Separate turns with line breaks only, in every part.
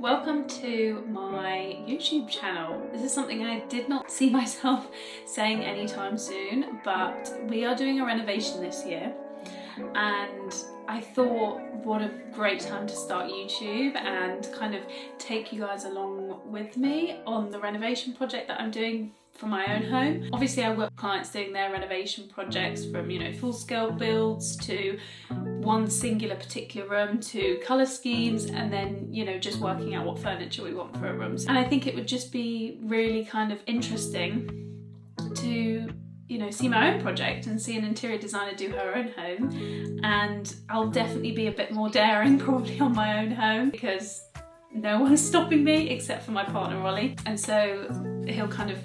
Welcome to my YouTube channel. This is something I did not see myself saying anytime soon, but we are doing a renovation this year and I thought what a great time to start YouTube and kind of take you guys along with me on the renovation project that I'm doing for my own home. Obviously I work with clients doing their renovation projects from, full scale builds to one singular particular room to colour schemes and then, just working out what furniture we want for a room. And I think it would just be really kind of interesting to see my own project and see an interior designer do her own home. And I'll definitely be a bit more daring probably on my own home because no one's stopping me except for my partner Ollie. And so he'll kind of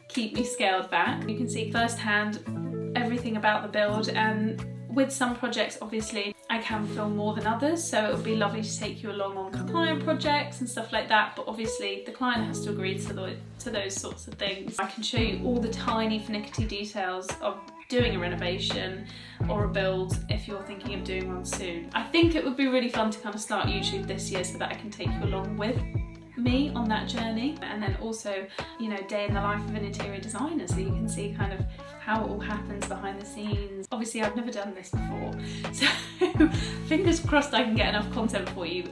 keep me scaled back. You can see firsthand everything about the build, and with some projects obviously I can film more than others, so it would be lovely to take you along on client projects and stuff like that, but obviously the client has to agree to those sorts of things. I can show you all the tiny finicky details of doing a renovation or a build if you're thinking of doing one soon. I think it would be really fun to kind of start YouTube this year so that I can take you along with me on that journey, and then also day in the life of an interior designer, so you can see kind of how it all happens behind the scenes. Obviously I've never done this before, so fingers crossed I can get enough content for you.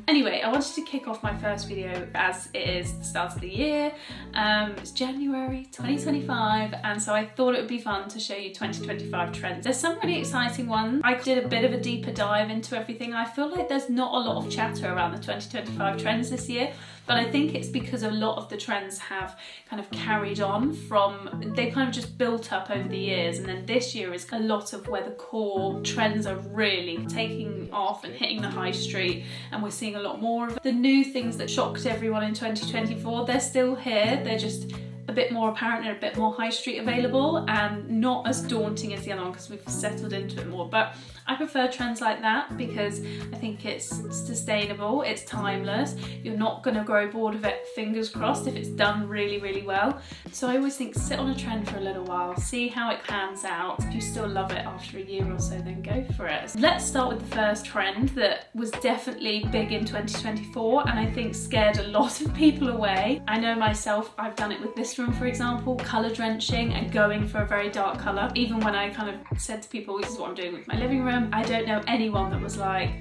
Anyway, I wanted to kick off my first video as it is the start of the year. It's January 2025, and so I thought it would be fun to show you 2025 trends. There's some really exciting ones. I did a bit of a deeper dive into everything. I feel like there's not a lot of chatter around the 2025 trends this year, but I think it's because a lot of the trends have kind of carried on from, they kind of just built up over the years, and then this year is a lot of where the core trends are really taking off and hitting the high street, and we're seeing a lot more of the new things that shocked everyone in 2024. They're still here, they're just a bit more apparent and a bit more high street available and not as daunting as the other one because we've settled into it more. But I prefer trends like that because I think it's sustainable, it's timeless, you're not going to grow bored of it, fingers crossed, if it's done really, really well. So I always think sit on a trend for a little while, see how it pans out. If you still love it after a year or so, then go for it. So let's start with the first trend that was definitely big in 2024 and I think scared a lot of people away. I know myself, I've done it with this room, for example, colour drenching and going for a very dark colour. Even when I kind of said to people, this is what I'm doing with my living room, I don't know anyone that was like,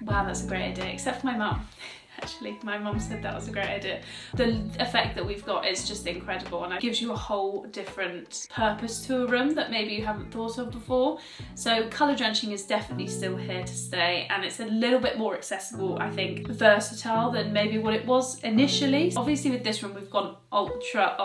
wow, that's a great idea, except for my mum. Actually, my mum said that was a great idea. The effect that we've got is just incredible, and it gives you a whole different purpose to a room that maybe you haven't thought of before. So colour drenching is definitely still here to stay, and it's a little bit more accessible, I think, versatile than maybe what it was initially. Obviously with this room we've gone ultra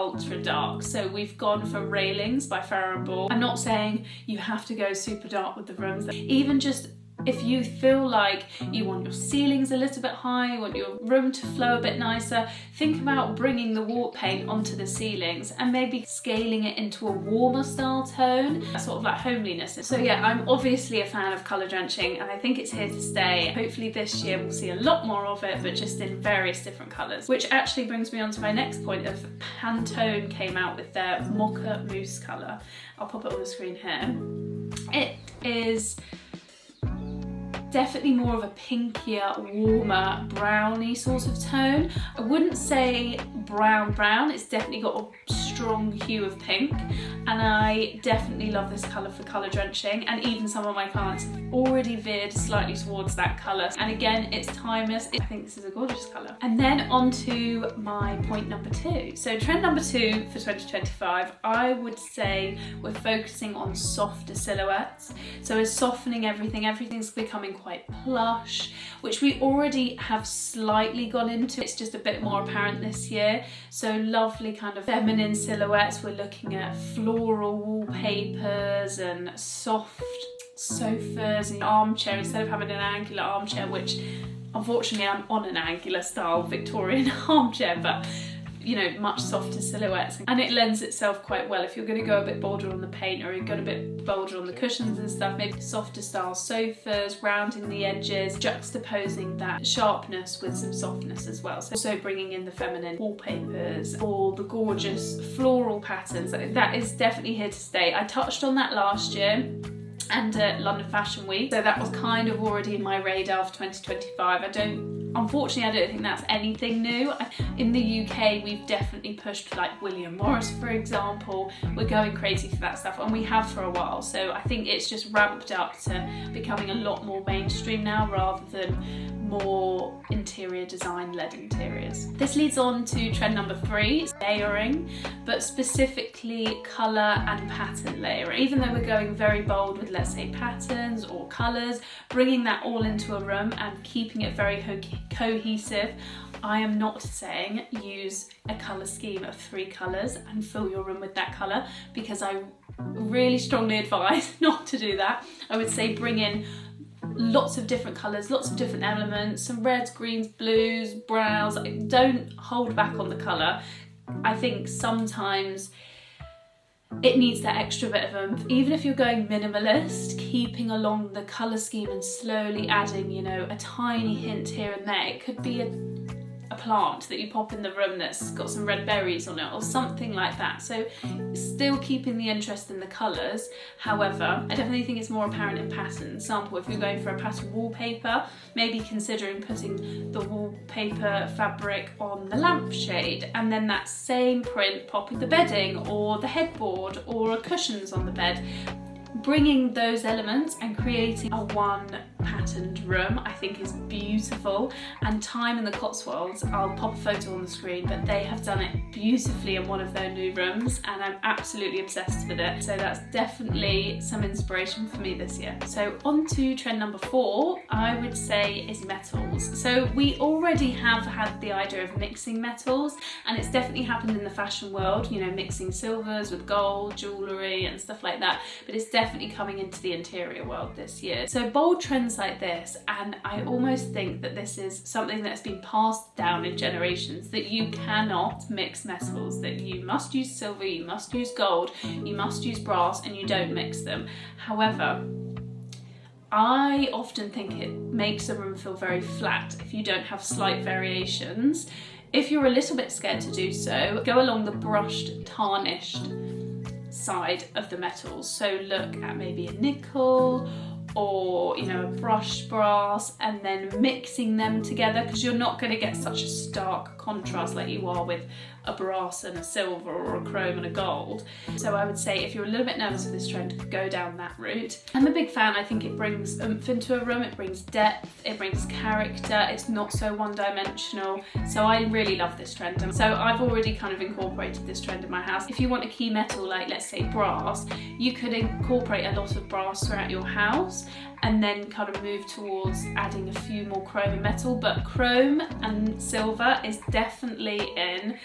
dark, so we've gone for railings by Farrow & Ball. I'm not saying you have to go super dark with the rooms, even just if you feel like you want your ceilings a little bit high, you want your room to flow a bit nicer, think about bringing the wall paint onto the ceilings and maybe scaling it into a warmer style tone, sort of like homeliness. So yeah, I'm obviously a fan of colour drenching and I think it's here to stay. Hopefully this year we'll see a lot more of it, but just in various different colours. Which actually brings me on to my next point of Pantone came out with their Mocha Mousse colour. I'll pop it on the screen here. It is definitely more of a pinkier, warmer, browny sort of tone. I wouldn't say brown, it's definitely got a strong hue of pink, and I definitely love this colour for colour drenching, and even some of my clients have already veered slightly towards that colour. And again, it's timeless. I think this is a gorgeous colour. And then on to my point number 2. So trend number 2 for 2025, I would say we're focusing on softer silhouettes. So we're softening everything, everything's becoming quite plush, which we already have slightly gone into. It's just a bit more apparent this year. So lovely kind of feminine silhouettes. We're looking at floral wallpapers and soft sofas and armchair instead of having an angular armchair, which unfortunately I'm on an angular style Victorian armchair, but much softer silhouettes, and it lends itself quite well if you're going to go a bit bolder on the paint or you're going a bit bolder on the cushions and stuff. Maybe softer style sofas, rounding the edges, juxtaposing that sharpness with some softness as well. So also bringing in the feminine wallpapers, all the gorgeous floral patterns. That is definitely here to stay. I touched on that last year and London Fashion Week, so that was kind of already in my radar for 2025. I don't Unfortunately, I don't think that's anything new. In the UK, we've definitely pushed like William Morris, for example. We're going crazy for that stuff, and we have for a while. So I think it's just ramped up to becoming a lot more mainstream now, rather than more interior design led interiors. This leads on to trend number 3, layering, but specifically colour and pattern layering. Even though we're going very bold with, let's say, patterns or colours, bringing that all into a room and keeping it very cohesive, I am not saying use a colour scheme of 3 colours and fill your room with that colour, because I really strongly advise not to do that. I would say bring in lots of different colours, lots of different elements, some reds, greens, blues, browns. Don't hold back on the colour. I think sometimes it needs that extra bit of oomph. Even if you're going minimalist, keeping along the colour scheme and slowly adding, you know, a tiny hint here and there. It could be a plant that you pop in the room that's got some red berries on it or something like that. So still keeping the interest in the colours. However, I definitely think it's more apparent in pattern. Example, if you're going for a pattern wallpaper, maybe considering putting the wallpaper fabric on the lampshade, and then that same print popping the bedding or the headboard or cushions on the bed. Bringing those elements and creating a one patterned room, I think, is beautiful. And Time in the Cotswolds, I'll pop a photo on the screen, but they have done it beautifully in one of their new rooms, and I'm absolutely obsessed with it. So that's definitely some inspiration for me this year. So on to trend number 4, I would say, is metals. So we already have had the idea of mixing metals, and it's definitely happened in the fashion world, you know, mixing silvers with gold, jewellery and stuff like that. But it's definitely coming into the interior world this year. So bold trends like this, and I almost think that this is something that's been passed down in generations, that you cannot mix metals, that you must use silver, you must use gold, you must use brass, and you don't mix them. However, I often think it makes a room feel very flat if you don't have slight variations. If you're a little bit scared to do so, go along the brushed, tarnished side of the metals. So look at maybe a nickel or, you know, a brushed brass, and then mixing them together, because you're not going to get such a stark contrast like you are with a brass and a silver or a chrome and a gold. So I would say if you're a little bit nervous for this trend, go down that route. I'm a big fan. I think it brings oomph into a room, it brings depth, it brings character, it's not so one-dimensional. So I really love this trend. And so I've already kind of incorporated this trend in my house. If you want a key metal, like let's say brass, you could incorporate a lot of brass throughout your house and then kind of move towards adding a few more chrome and metal. But chrome and silver is definitely in,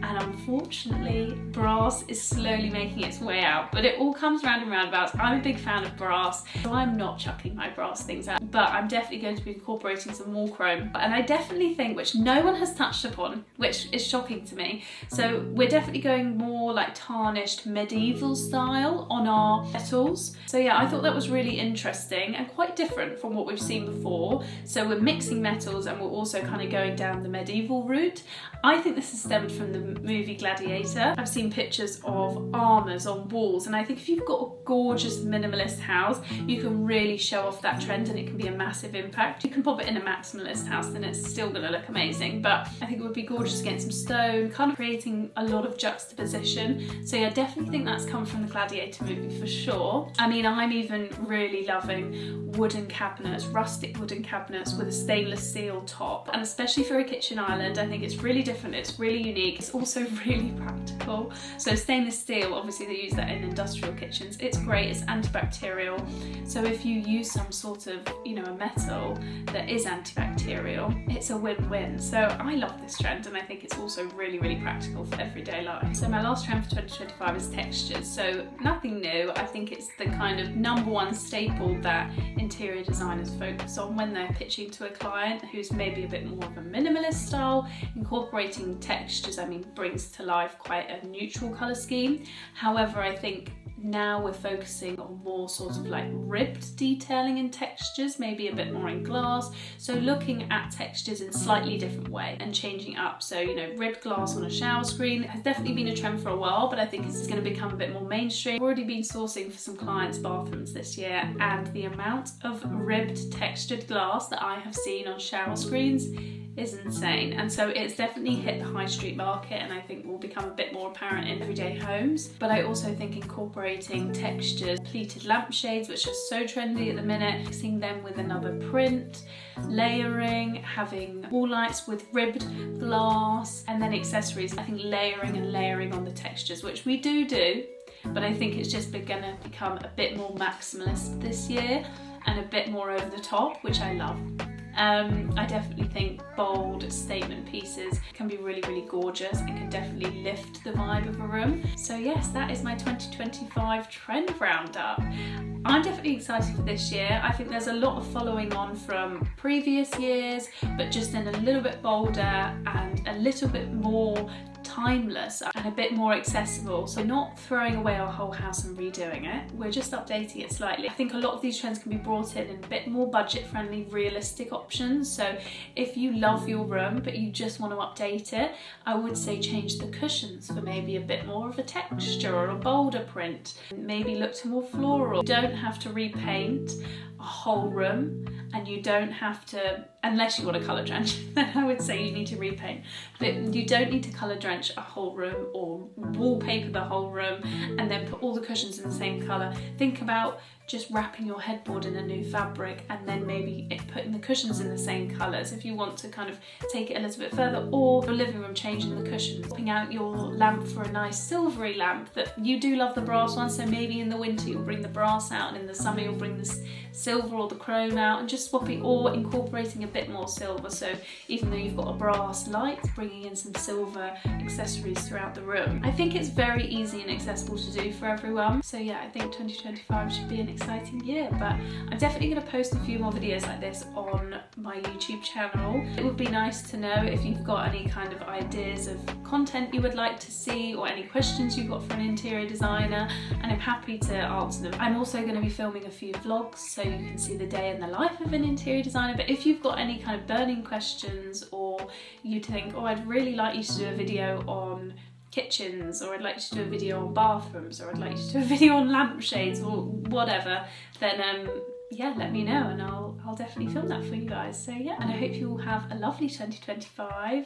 and unfortunately brass is slowly making its way out, but it all comes round and roundabouts. I'm a big fan of brass, so I'm not chucking my brass things out, but I'm definitely going to be incorporating some more chrome. And I definitely think, which no one has touched upon, which is shocking to me, so we're definitely going more like tarnished medieval style on our metals. So yeah, I thought that was really interesting and quite different from what we've seen before. So we're mixing metals and we're also kind of going down the medieval route. I think this has stemmed from the movie Gladiator. I've seen pictures of armours on walls, and I think if you've got a gorgeous minimalist house, you can really show off that trend and it can be a massive impact. You can pop it in a maximalist house and it's still going to look amazing, but I think it would be gorgeous against some stone, kind of creating a lot of juxtaposition. So yeah, definitely think that's come from the Gladiator movie for sure. I mean, I'm even really loving wooden cabinets, rustic wooden cabinets with a stainless steel top, and especially for a kitchen island, I think it's really different, it's really unique, it's also really practical. So stainless steel, obviously they use that in industrial kitchens, it's great, it's antibacterial. So if you use some sort of, you know, a metal that is antibacterial, it's a win-win. So I love this trend, and I think it's also really, really practical for everyday life. So my last trend for 2025 is textures. So nothing new. I think it's the kind of #1 staple that interior designers focus on when they're pitching to a client who's maybe a bit more of a minimalist style, incorporating textures. I mean, brings to life quite a neutral colour scheme. However, I think now we're focusing on more sort of like ribbed detailing and textures, maybe a bit more in glass. So looking at textures in a slightly different way and changing up. So, you know, ribbed glass on a shower screen has definitely been a trend for a while, but I think it's going to become a bit more mainstream. I've already been sourcing for some clients' bathrooms this year, and the amount of ribbed textured glass that I have seen on shower screens is insane. And so it's definitely hit the high street market, and I think will become a bit more apparent in everyday homes. But I also think incorporating textures, pleated lampshades, which are so trendy at the minute, mixing them with another print, layering, having wall lights with ribbed glass, and then accessories. I think layering and layering on the textures, which we do, but I think it's just gonna become a bit more maximalist this year and a bit more over the top, which I love. I definitely think bold statement pieces can be really, really gorgeous and can definitely lift the vibe of a room. So yes, that is my 2025 trend roundup. I'm definitely excited for this year. I think there's a lot of following on from previous years, but just in a little bit bolder and a little bit more timeless and a bit more accessible. So not throwing away our whole house and redoing it, we're just updating it slightly. I think a lot of these trends can be brought in a bit more budget friendly, realistic options. So if you love your room but you just want to update it, I would say change the cushions for maybe a bit more of a texture or a bolder print. Maybe look to more floral. You don't have to repaint a whole room, and you don't have to, unless you want to colour drench, then I would say you need to repaint. But you don't need to colour drench a whole room or wallpaper the whole room and then put all the cushions in the same colour. Think about just wrapping your headboard in a new fabric and then maybe putting the cushions in the same colours if you want to kind of take it a little bit further, or your living room changing the cushions, swapping out your lamp for a nice silvery lamp. That you do love the brass one, so maybe in the winter you'll bring the brass out and in the summer you'll bring the silver or the chrome out, and just swapping or incorporating a bit more silver. So even though you've got a brass light, bringing in some silver accessories throughout the room. I think it's very easy and accessible to do for everyone. So yeah, I think 2025 should be an exciting year, but I'm definitely going to post a few more videos like this on my YouTube channel. It would be nice to know if you've got any kind of ideas of content you would like to see, or any questions you've got for an interior designer, and I'm happy to answer them. I'm also going to be filming a few vlogs so you can see the day in the life of an interior designer. But if you've got any kind of burning questions, or you think, oh, I'd really like you to do a video on kitchens, or I'd like you to do a video on bathrooms, or I'd like you to do a video on lampshades, or whatever, then yeah, let me know and I'll definitely film that for you guys. So yeah, and I hope you all have a lovely 2025.